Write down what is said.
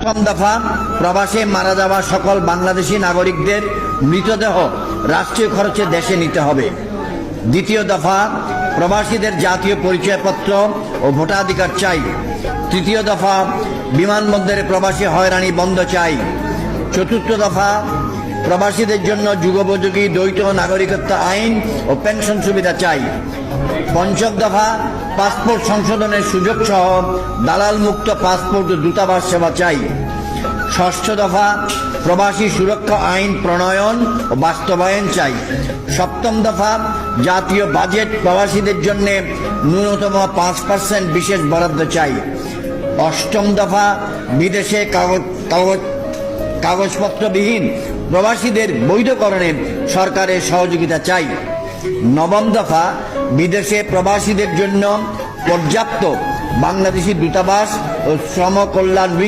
প্রথম দফা, প্রবাসে মারা যাওয়া সকল বাংলাদেশি নাগরিকদের মৃতদেহ রাষ্ট্রীয় খরচে দেশে নিতে হবে। দ্বিতীয় দফা, প্রবাসীদের জাতীয় পরিচয়পত্র ও ভোটাধিকার চাই। তৃতীয় দফা, বিমানবন্দরে প্রবাসী হয়রানি বন্ধ চাই। চতুর্থ দফা, প্রবাসীদের জন্য যুগোপযোগী দ্বৈত নাগরিকত্ব আইন ও পেনশন সুবিধা চাই। পঞ্চম দফা, পাসপোর্ট সংশোধনের সুযোগ সহ দালাল মুক্ত পাসপোর্ট ও দূতাবাস সেবা চাই। ষষ্ঠ দফা, প্রবাসী সুরক্ষা আইন প্রণয়ন ও বাস্তবায়ন চাই। সপ্তম দফা, জাতীয় বাজেট প্রবাসীদের জন্য ন্যূনতম 5% বিশেষ বরাদ্দ চাই। অষ্টম দফা, বিদেশে কাগজপত্রবিহীন প্রবাসীদের বৈধকরণে সরকারের সহযোগিতা চাই। নবম দফা, বিদেশে প্রবাসীদের জন্য পর্যাপ্ত বাংলাদেশি দূতাবাস ও শ্রম কল্যাণ উইং